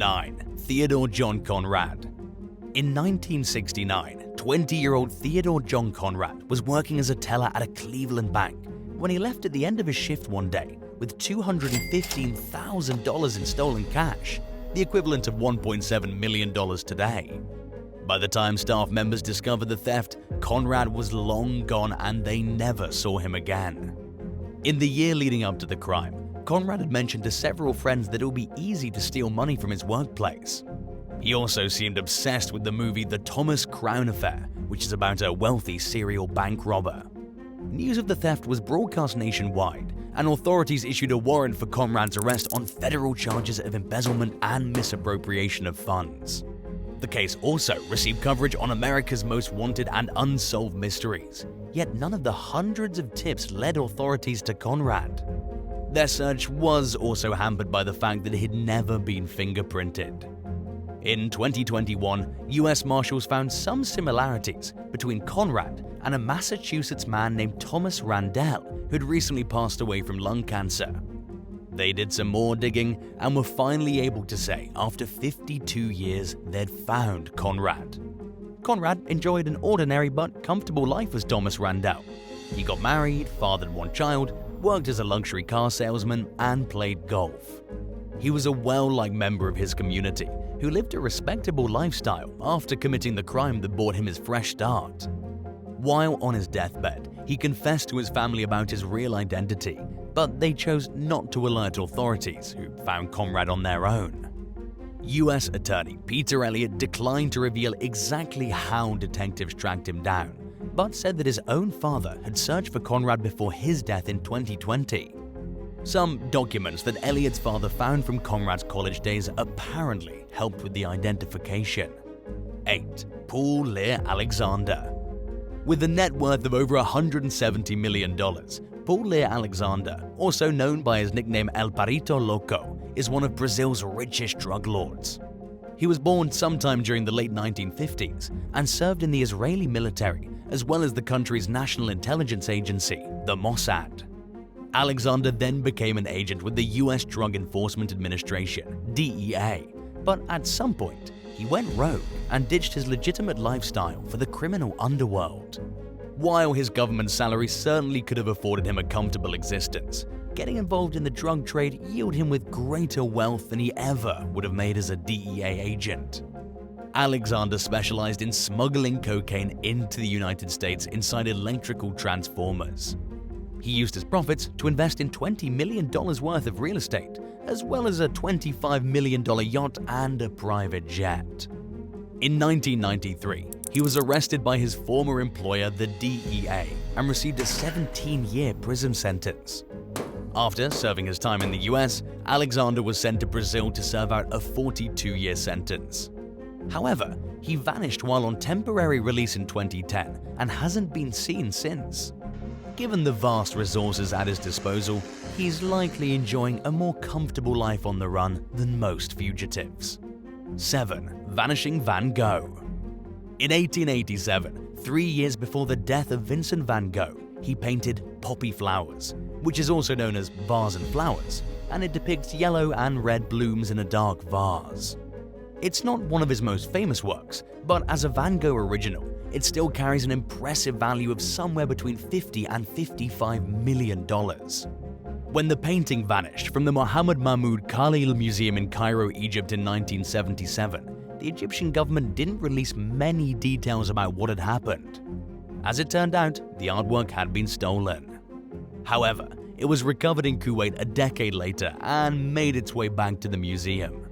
9. Theodore John Conrad. In 1969, 20-year-old Theodore John Conrad was working as a teller at a Cleveland bank when he left at the end of his shift one day with $215,000 in stolen cash, the equivalent of $1.7 million today. By the time staff members discovered the theft, Conrad was long gone and they never saw him again. In the year leading up to the crime, Conrad had mentioned to several friends that it would be easy to steal money from his workplace. He also seemed obsessed with the movie The Thomas Crown Affair, which is about a wealthy serial bank robber. News of the theft was broadcast nationwide, and authorities issued a warrant for Conrad's arrest on federal charges of embezzlement and misappropriation of funds. The case also received coverage on America's Most Wanted and Unsolved Mysteries, yet none of the hundreds of tips led authorities to Conrad. Their search was also hampered by the fact that it had never been fingerprinted. In 2021, US Marshals found some similarities between Conrad and a Massachusetts man named Thomas Randell, who had recently passed away from lung cancer. They did some more digging and were finally able to say, after 52 years, they'd found Conrad. Conrad enjoyed an ordinary but comfortable life as Thomas Randell. He got married, fathered one child, worked as a luxury car salesman, and played golf. He was a well-liked member of his community who lived a respectable lifestyle after committing the crime that brought him his fresh start. While on his deathbed, he confessed to his family about his real identity, but they chose not to alert authorities, who found Conrad on their own. U.S. Attorney Peter Elliott declined to reveal exactly how detectives tracked him down, but said that his own father had searched for Conrad before his death in 2020. Some documents that Elliott's father found from Conrad's college days apparently helped with the identification. 8. Paul Lear Alexander. With a net worth of over $170 million, Paul Lear Alexander, also known by his nickname El Perito Loco, is one of Brazil's richest drug lords. He was born sometime during the late 1950s and served in the Israeli military as well as the country's national intelligence agency, the Mossad. Alexander then became an agent with the U.S. Drug Enforcement Administration, DEA, but at some point, he went rogue and ditched his legitimate lifestyle for the criminal underworld. While his government salary certainly could have afforded him a comfortable existence, getting involved in the drug trade yielded him with greater wealth than he ever would have made as a DEA agent. Alexander specialized in smuggling cocaine into the United States inside electrical transformers. He used his profits to invest in $20 million worth of real estate, as well as a $25 million yacht and a private jet. In 1993, he was arrested by his former employer, the DEA, and received a 17-year prison sentence. After serving his time in the US, Alexander was sent to Brazil to serve out a 42-year sentence. However, he vanished while on temporary release in 2010 and hasn't been seen since. Given the vast resources at his disposal, he's likely enjoying a more comfortable life on the run than most fugitives. 7. Vanishing Van Gogh. In 1887, 3 years before the death of Vincent van Gogh, he painted Poppy Flowers, which is also known as Vase and Flowers, and it depicts yellow and red blooms in a dark vase. It's not one of his most famous works, but as a Van Gogh original, it still carries an impressive value of somewhere between $50 and $55 million. When the painting vanished from the Mohammed Mahmoud Khalil Museum in Cairo, Egypt in 1977, the Egyptian government didn't release many details about what had happened. As it turned out, the artwork had been stolen. However, it was recovered in Kuwait a decade later and made its way back to the museum.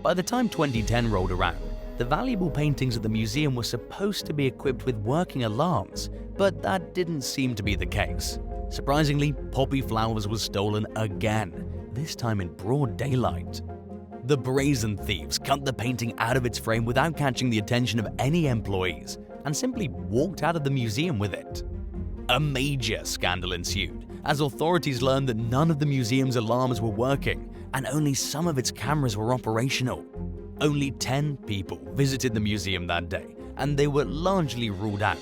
By the time 2010 rolled around, the valuable paintings at the museum were supposed to be equipped with working alarms, but that didn't seem to be the case. Surprisingly, Poppy Flowers was stolen again, this time in broad daylight. The brazen thieves cut the painting out of its frame without catching the attention of any employees and simply walked out of the museum with it. A major scandal ensued as authorities learned that none of the museum's alarms were working and only some of its cameras were operational. Only 10 people visited the museum that day, and they were largely ruled out,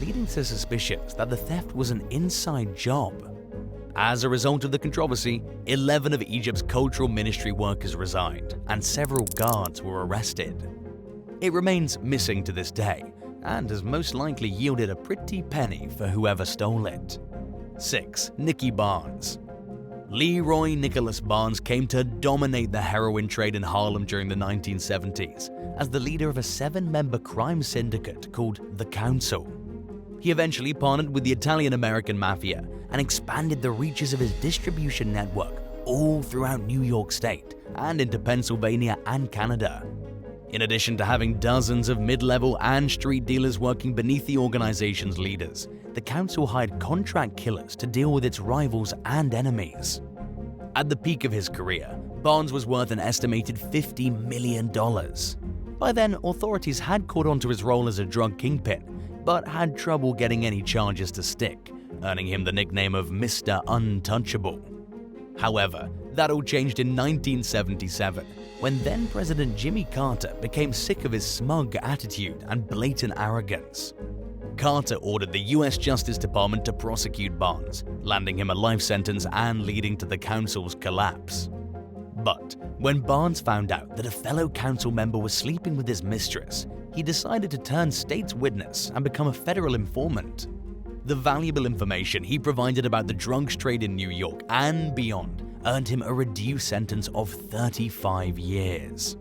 leading to suspicions that the theft was an inside job. As a result of the controversy, 11 of Egypt's cultural ministry workers resigned, and several guards were arrested. It remains missing to this day, and has most likely yielded a pretty penny for whoever stole it. 6. Nicky Barnes. Leroy Nicholas Barnes came to dominate the heroin trade in Harlem during the 1970s as the leader of a 7-member crime syndicate called the Council. He eventually partnered with the Italian-American Mafia and expanded the reaches of his distribution network all throughout New York State and into Pennsylvania and Canada. In addition to having dozens of mid-level and street dealers working beneath the organization's leaders, the council hired contract killers to deal with its rivals and enemies. At the peak of his career, Barnes was worth an estimated $50 million. By then, authorities had caught on to his role as a drug kingpin, but had trouble getting any charges to stick, earning him the nickname of Mr. Untouchable. However, that all changed in 1977, when then-President Jimmy Carter became sick of his smug attitude and blatant arrogance. Carter ordered the U.S. Justice Department to prosecute Barnes, landing him a life sentence and leading to the council's collapse. But when Barnes found out that a fellow council member was sleeping with his mistress, he decided to turn state's witness and become a federal informant. The valuable information he provided about the drugs trade in New York and beyond earned him a reduced sentence of 35 years.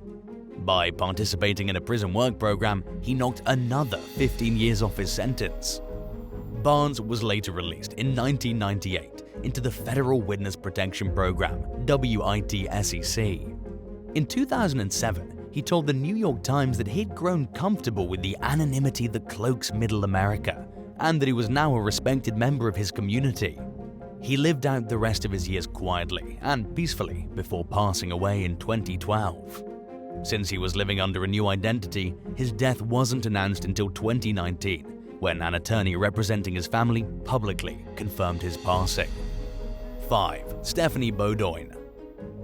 By participating in a prison work program, he knocked another 15 years off his sentence. Barnes was later released in 1998 into the Federal Witness Protection Program, WITSEC. In 2007, he told the New York Times that he'd grown comfortable with the anonymity that cloaks Middle America, and that he was now a respected member of his community. He lived out the rest of his years quietly and peacefully before passing away in 2012. Since he was living under a new identity, his death wasn't announced until 2019, when an attorney representing his family publicly confirmed his passing. 5. Stephanie Beaudoin.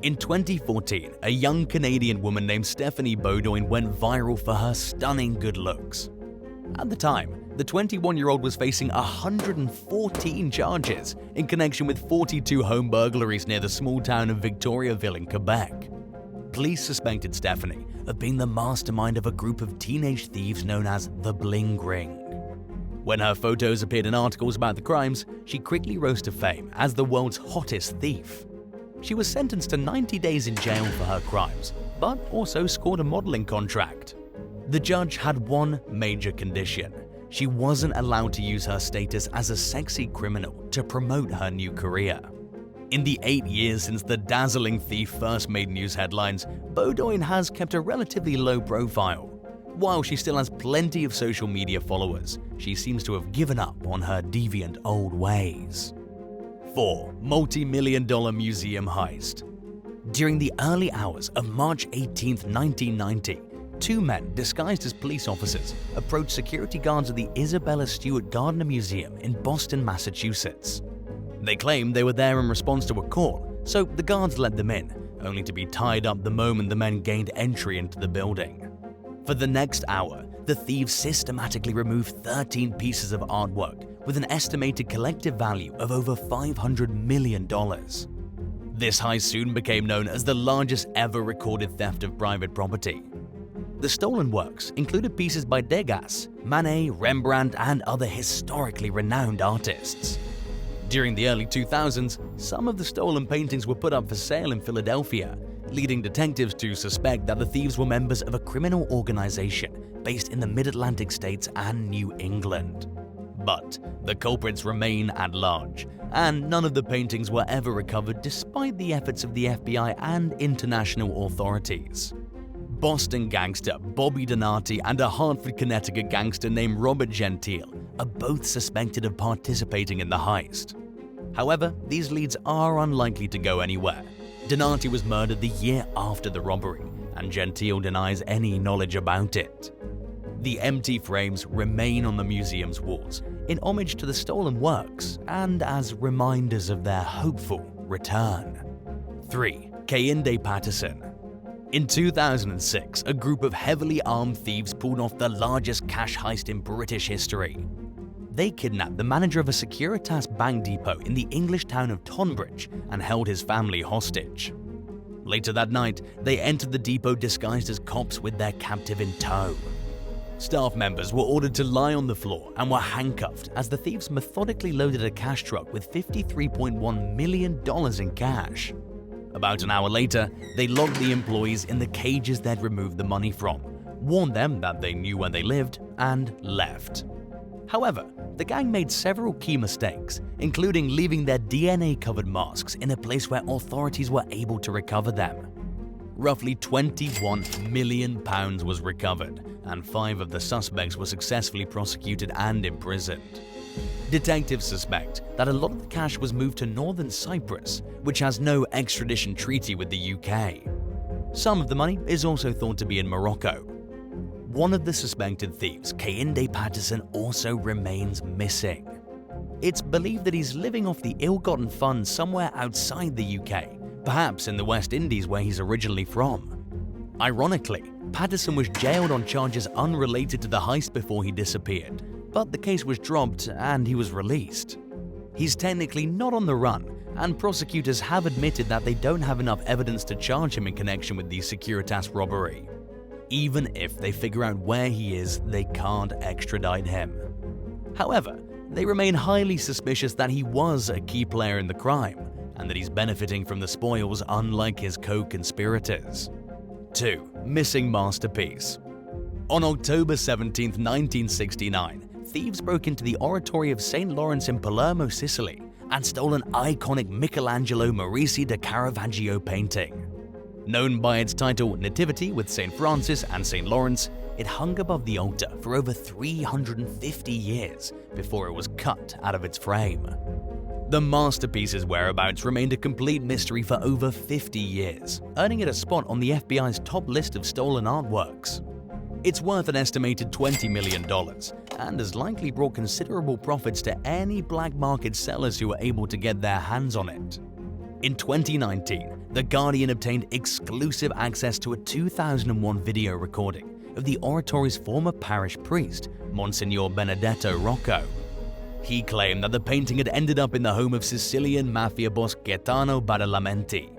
In 2014, a young Canadian woman named Stephanie Beaudoin went viral for her stunning good looks. At the time, the 21-year-old was facing 114 charges in connection with 42 home burglaries near the small town of Victoriaville in Quebec. Police suspected Stephanie of being the mastermind of a group of teenage thieves known as the Bling Ring. When her photos appeared in articles about the crimes, she quickly rose to fame as the world's hottest thief. She was sentenced to 90 days in jail for her crimes, but also scored a modeling contract. The judge had one major condition: she wasn't allowed to use her status as a sexy criminal to promote her new career. In the 8 years since the dazzling thief first made news headlines, Beaudoin has kept a relatively low profile. While she still has plenty of social media followers, she seems to have given up on her deviant old ways. 4. Multi-million-dollar museum heist. During the early hours of March 18, 1990, 2 men disguised as police officers approached security guards at the Isabella Stewart Gardner Museum in Boston, Massachusetts. They claimed they were there in response to a call, so the guards let them in, only to be tied up the moment the men gained entry into the building. For the next hour, the thieves systematically removed 13 pieces of artwork with an estimated collective value of over $500 million. This heist soon became known as the largest ever recorded theft of private property. The stolen works included pieces by Degas, Manet, Rembrandt, and other historically renowned artists. During the early 2000s, some of the stolen paintings were put up for sale in Philadelphia, leading detectives to suspect that the thieves were members of a criminal organization based in the Mid-Atlantic states and New England. But the culprits remain at large, and none of the paintings were ever recovered despite the efforts of the FBI and international authorities. Boston gangster Bobby Donati and a Hartford, Connecticut gangster named Robert Gentile are both suspected of participating in the heist. However, these leads are unlikely to go anywhere. Donati was murdered the year after the robbery, and Gentile denies any knowledge about it. The empty frames remain on the museum's walls in homage to the stolen works and as reminders of their hopeful return. 3. Kehinde Patterson. In 2006, a group of heavily armed thieves pulled off the largest cash heist in British history. they kidnapped the manager of a Securitas bank depot in the English town of Tonbridge and held his family hostage. Later that night, they entered the depot disguised as cops with their captive in tow. Staff members were ordered to lie on the floor and were handcuffed as the thieves methodically loaded a cash truck with $53.1 million in cash. About an hour later, they locked the employees in the cages they'd removed the money from, warned them that they knew where they lived, and left. However, the gang made several key mistakes, including leaving their DNA-covered masks in a place where authorities were able to recover them. Roughly £21 million was recovered, and 5 of the suspects were successfully prosecuted and imprisoned. Detectives suspect that a lot of the cash was moved to northern Cyprus, which has no extradition treaty with the UK. Some of the money is also thought to be in Morocco. One of the suspected thieves, Kehinde Patterson, also remains missing. It's believed that he's living off the ill-gotten funds somewhere outside the UK, perhaps in the West Indies where he's originally from. Ironically, Patterson was jailed on charges unrelated to the heist before he disappeared, but the case was dropped and he was released. He's technically not on the run, and prosecutors have admitted that they don't have enough evidence to charge him in connection with the Securitas robbery. Even if they figure out where he is, they can't extradite him. However, they remain highly suspicious that he was a key player in the crime, and that he's benefiting from the spoils unlike his co-conspirators. 2. Missing masterpiece. On October 17, 1969, thieves broke into the Oratory of St. Lawrence in Palermo, Sicily, and stole an iconic Michelangelo Merisi da Caravaggio painting. Known by its title Nativity with St. Francis and St. Lawrence, it hung above the altar for over 350 years before it was cut out of its frame. The masterpiece's whereabouts remained a complete mystery for over 50 years, earning it a spot on the FBI's top list of stolen artworks. It's worth an estimated $20 million and has likely brought considerable profits to any black market sellers who were able to get their hands on it. In 2019, The Guardian obtained exclusive access to a 2001 video recording of the oratory's former parish priest, Monsignor Benedetto Rocco. He claimed that the painting had ended up in the home of Sicilian mafia boss Gaetano Badalamenti.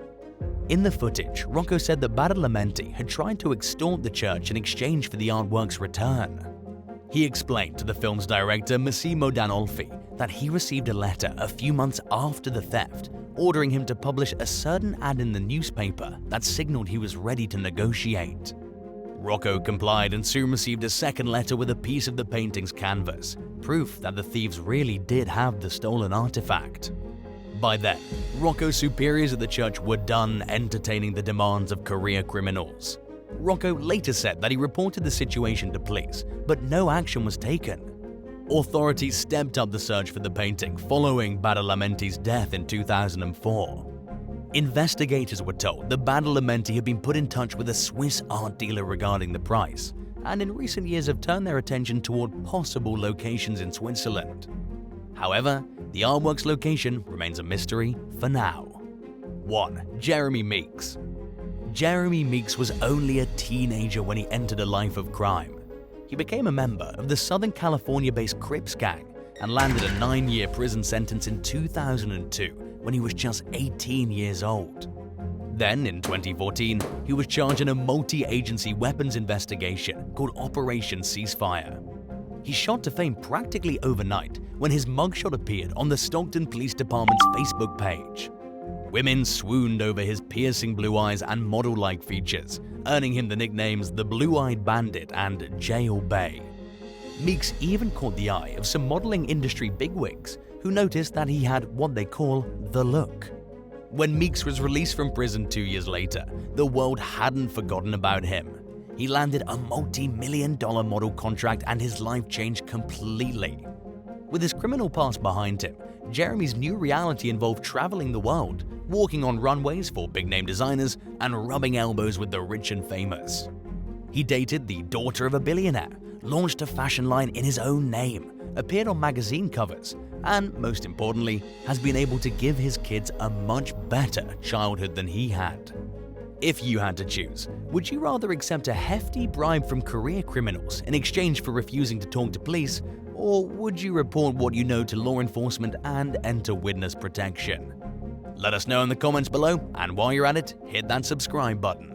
In the footage, Rocco said that Badalamenti had tried to extort the church in exchange for the artwork's return. He explained to the film's director Massimo D'Anolfi that he received a letter a few months after the theft, ordering him to publish a certain ad in the newspaper that signaled he was ready to negotiate. Rocco complied and soon received a second letter with a piece of the painting's canvas, proof that the thieves really did have the stolen artifact. By then, Rocco's superiors at the church were done entertaining the demands of career criminals. Rocco later said that he reported the situation to police, but no action was taken. Authorities stepped up the search for the painting following Badalamenti's death in 2004. Investigators were told that Badalamenti had been put in touch with a Swiss art dealer regarding the price, and in recent years have turned their attention toward possible locations in Switzerland. However, the artwork's location remains a mystery for now. 1. Jeremy Meeks. Jeremy Meeks was only a teenager when he entered a life of crime. He became a member of the Southern California-based Crips gang and landed a 9-year prison sentence in 2002 when he was just 18 years old. Then, in 2014, he was charged in a multi-agency weapons investigation called Operation Ceasefire. He shot to fame practically overnight when his mugshot appeared on the Stockton Police Department's Facebook page. Women swooned over his piercing blue eyes and model-like features, earning him the nicknames the Blue-Eyed Bandit and Jail Bay. Meeks even caught the eye of some modeling industry bigwigs who noticed that he had what they call the look. When Meeks was released from prison 2 years later, the world hadn't forgotten about him. He landed a multi-million-dollar model contract and his life changed completely. With his criminal past behind him, Jeremy's new reality involved traveling the world, walking on runways for big-name designers, and rubbing elbows with the rich and famous. He dated the daughter of a billionaire, launched a fashion line in his own name, appeared on magazine covers, and most importantly, has been able to give his kids a much better childhood than he had. If you had to choose, would you rather accept a hefty bribe from career criminals in exchange for refusing to talk to police, Or would you report what you know to law enforcement and enter witness protection? Let us know in the comments below, and while you're at it, hit that subscribe button.